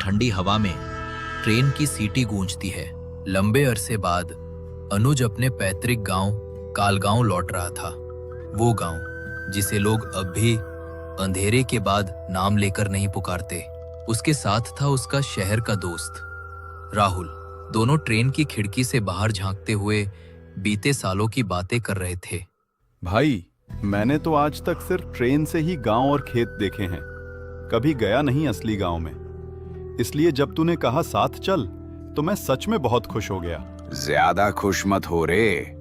ठंडी हवा में ट्रेन की सीटी गूंजती है। लंबे अरसे बाद अनुज अपने पैतृक गांव कालगांव लौट रहा था। वो गांव जिसे लोग अब भी अंधेरे के बाद नाम लेकर नहीं पुकारते। उसके साथ था उसका शहर का दोस्त राहुल। दोनों ट्रेन की खिड़की से बाहर झांकते हुए बीते सालों की बातें कर रहे थे। भाई, मैंने तो आज तक सिर्फ ट्रेन से ही गांव और खेत देखे हैं, कभी गया नहीं असली गांव में। इसलिए जब तूने कहा साथ चल तो मैं सच में बहुत खुश हो गया। ज्यादा खुश मत हो रे।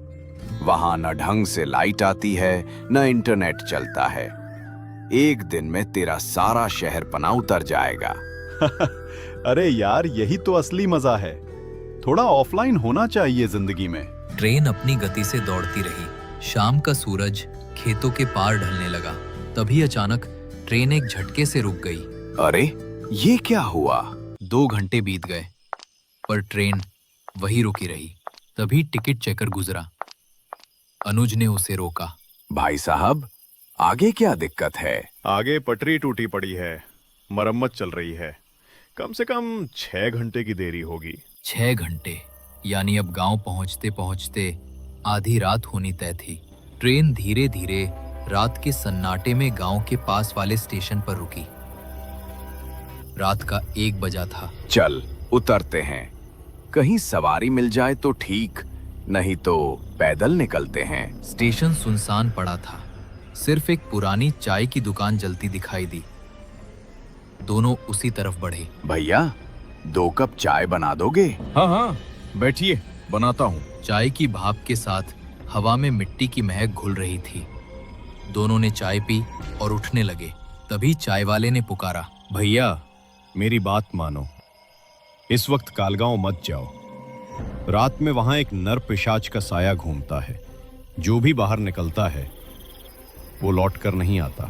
वहां न ढंग से लाइट आती है न इंटरनेट चलता है। एक दिन में तेरा सारा शहर पना उतर जाएगा। अरे यार, यही तो असली मजा है। थोड़ा ऑफलाइन होना चाहिए जिंदगी में। ट्रेन अपनी गति से दौड़ती रही। शाम का सूरज खेतों के पार ढलने लगा। तभी अचानक ट्रेन एक झटके से रुक गई। अरे ये क्या हुआ? 2 घंटे बीत गए पर ट्रेन वही रुकी रही। तभी टिकट चेकर गुजरा। अनुज ने उसे रोका। भाई साहब, आगे क्या दिक्कत है? आगे पटरी टूटी पड़ी है, मरम्मत चल रही है। कम से कम 6 घंटे की देरी होगी। 6 घंटे, यानी अब गांव पहुंचते पहुंचते आधी रात होनी तय थी। ट्रेन धीरे धीरे रात के सन्नाटे में गांव के पास वाले स्टेशन पर रुकी। रात का 1 बजा था। चल उतरते हैं। कहीं सवारी मिल जाए तो ठीक, नहीं तो पैदल निकलते हैं। स्टेशन सुनसान पड़ा था। सिर्फ एक पुरानी चाय की दुकान जलती दिखाई दी। दोनों उसी तरफ बढ़े। भैया, 2 कप चाय बना दोगे? हाँ, बैठिए, बनाता हूँ। चाय की भाप के साथ हवा में मिट्टी की महक घुल रही थी। दोनों ने चाय पी और उठने लगे। तभी चाय वाले ने पुकारा, भैया, मेरी बात मानो। इस वक्त कालगांव मत जाओ। रात में वहां एक नर पिशाच का साया घूमता है। जो भी बाहर निकलता है वो लौट कर नहीं आता।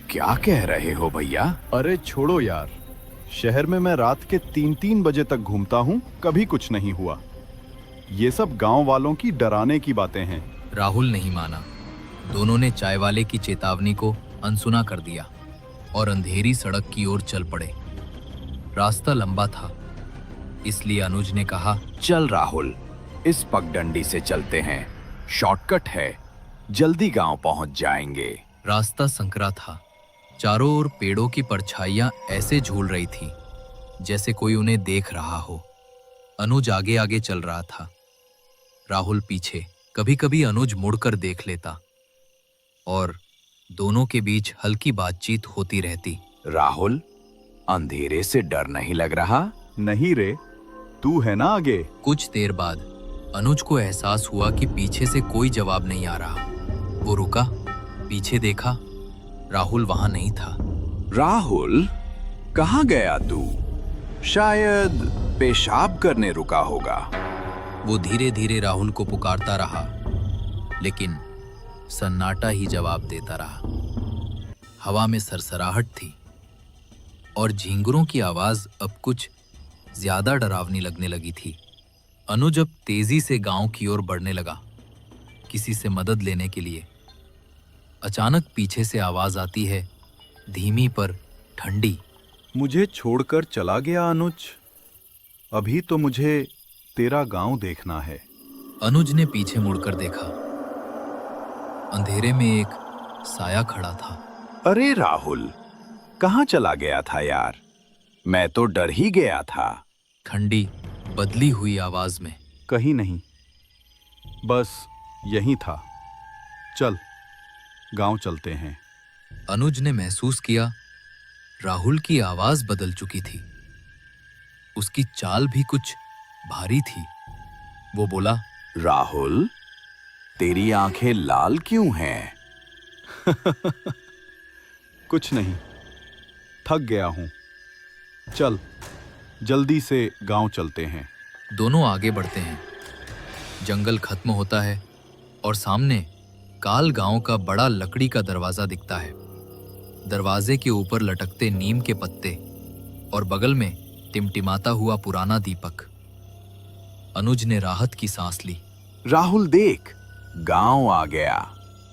क्या कह रहे हो भैया? अरे छोड़ो यार, शहर में मैं रात के 3-3 बजे तक घूमता हूँ, कभी कुछ नहीं हुआ। ये सब गांव वालों की डराने की बातें हैं। राहुल नहीं माना। दोनों ने चाय वाले की चेतावनी को अनसुना कर दिया और अंधेरी सड़क की ओर चल पड़े। रास्ता लंबा था, इसलिए अनुज ने कहा, चल राहुल, इस पगडंडी से चलते हैं। शॉर्टकट है, जल्दी गांव पहुंच जाएंगे। रास्ता संकरा था। चारों ओर पेड़ों की परछाइयां ऐसे झूल रही थी जैसे कोई उन्हें देख रहा हो। अनुज आगे आगे चल रहा था, राहुल पीछे। कभी कभी अनुज मुड़कर देख लेता और दोनों के बीच हल्की बातचीत होती रहती। राहुल, अंधेरे से डर नहीं लग रहा? नहीं रे, तू है ना आगे। कुछ देर बाद अनुज को एहसास हुआ कि पीछे से कोई जवाब नहीं आ रहा। वो रुका, पीछे देखा। राहुल वहां नहीं था। राहुल, कहाँ गया तू? शायद पेशाब करने रुका होगा। वो धीरे धीरे राहुल को पुकारता रहा, लेकिन सन्नाटा ही जवाब देता रहा। हवा में सरसराहट थी और झींगुरों की आवाज अब कुछ ज्यादा डरावनी लगने लगी थी। अनुज अब तेजी से गांव की ओर बढ़ने लगा, किसी से मदद लेने के लिए। अचानक पीछे से आवाज आती है, धीमी पर ठंडी। मुझे छोड़कर चला गया अनुज। अभी तो मुझे तेरा गांव देखना है। अनुज ने पीछे मुड़कर देखा। अंधेरे में एक साया खड़ा था। अरे राहुल, कहाँ चला गया था यार? मैं तो डर ही गया था। ठंडी बदली हुई आवाज में, कहीं नहीं, बस यहीं था। चल, गांव चलते हैं। अनुज ने महसूस किया राहुल की आवाज बदल चुकी थी। उसकी चाल भी कुछ भारी थी। वो बोला, राहुल, तेरी आंखें लाल क्यों हैं? कुछ नहीं, थक गया हूं। चल, जल्दी से गांव चलते हैं। दोनों आगे बढ़ते हैं। जंगल खत्म होता है और सामने काल गांव का बड़ा लकड़ी का दरवाजा दिखता है। दरवाजे के ऊपर लटकते नीम के पत्ते और बगल में टिमटिमाता हुआ पुराना दीपक। अनुज ने राहत की सांस ली। राहुल देख, गांव आ गया।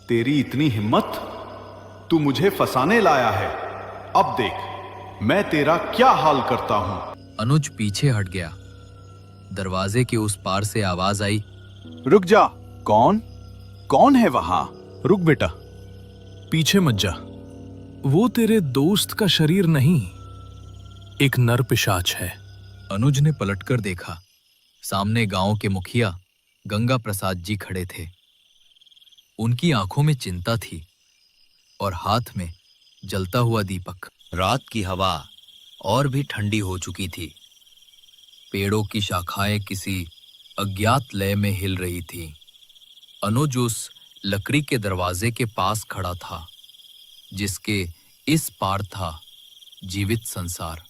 तेरी इतनी हिम्मत? तू मुझे फंसाने लाया है। अब देख मैं तेरा क्या हाल करता हूं। अनुज पीछे हट गया। दरवाजे के उस पार से आवाज आई, रुक जा। कौन कौन है वहां? रुक बेटा, पीछे मत जा। वो तेरे दोस्त का शरीर नहीं, एक नर पिशाच है। अनुज ने पलटकर देखा। सामने गांव के मुखिया गंगा प्रसाद जी खड़े थे। उनकी आंखों में चिंता थी और हाथ में जलता हुआ दीपक। रात की हवा और भी ठंडी हो चुकी थी। पेड़ों की शाखाएं किसी अज्ञात लय में हिल रही थी। अनुज उस लकड़ी के दरवाजे के पास खड़ा था जिसके इस पार था जीवित संसार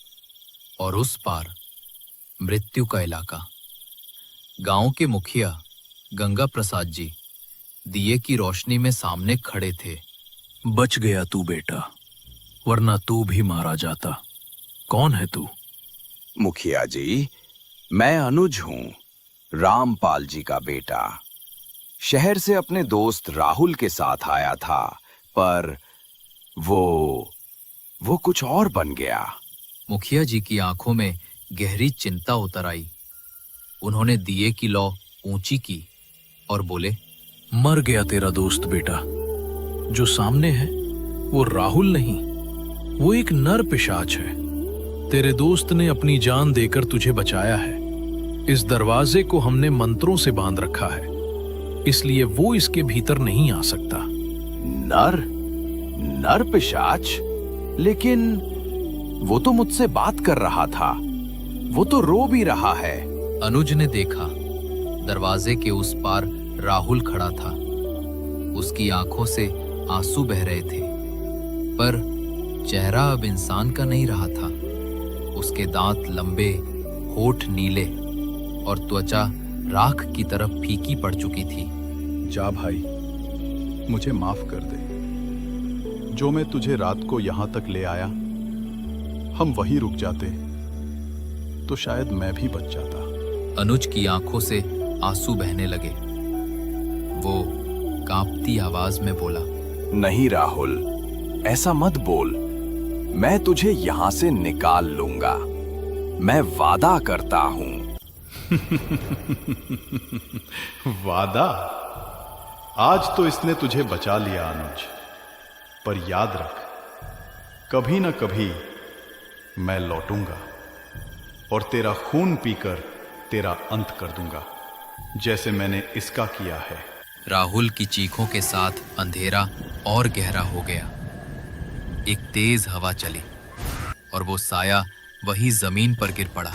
और उस पार मृत्यु का इलाका। गांव के मुखिया गंगा प्रसाद जी दिए की रोशनी में सामने खड़े थे। बच गया तू बेटा, वरना तू भी मारा जाता। कौन है तू? मुखिया जी, मैं अनुज हूं, रामपाल जी का बेटा। शहर से अपने दोस्त राहुल के साथ आया था, पर वो कुछ और बन गया। मुखिया जी की आंखों में गहरी चिंता उतर आई। उन्होंने दिए की लौ ऊंची की और बोले, मर गया तेरा दोस्त बेटा। जो सामने है वो राहुल नहीं, वो एक नर पिशाच है। तेरे दोस्त ने अपनी जान देकर तुझे बचाया है। इस दरवाजे को हमने मंत्रों से बांध रखा है, इसलिए वो इसके भीतर नहीं आ सकता। नर पिशाच? लेकिन वो तो मुझसे बात कर रहा था, वो तो रो भी रहा है। अनुज ने देखा, दरवाजे के उस पार राहुल खड़ा था। उसकी आंखों से आंसू बह रहे थे, पर चेहरा अब इंसान का नहीं रहा था। उसके दांत लंबे, होठ नीले और त्वचा राख की तरफ फीकी पड़ चुकी थी। जा भाई, मुझे माफ कर दे। जो मैं तुझे रात को यहां तक ले आया, हम वहीं रुक जाते तो शायद मैं भी बच जाता। अनुज की आंखों से आंसू बहने लगे। वो कांपती आवाज में बोला, नहीं राहुल, ऐसा मत बोल। मैं तुझे यहां से निकाल लूंगा, मैं वादा करता हूं। वादा? आज तो इसने तुझे बचा लिया अनुज, पर याद रख, कभी ना कभी मैं लौटूंगा और तेरा खून पीकर तेरा अंत कर दूंगा, जैसे मैंने इसका किया है। राहुल की चीखों के साथ अंधेरा और गहरा हो गया। एक तेज हवा चली और वो साया वही जमीन पर गिर पड़ा।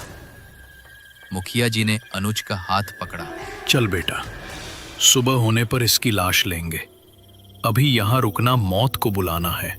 मुखिया जी ने अनुज का हाथ पकड़ा। चल बेटा, सुबह होने पर इसकी लाश लेंगे। अभी यहां रुकना मौत को बुलाना है।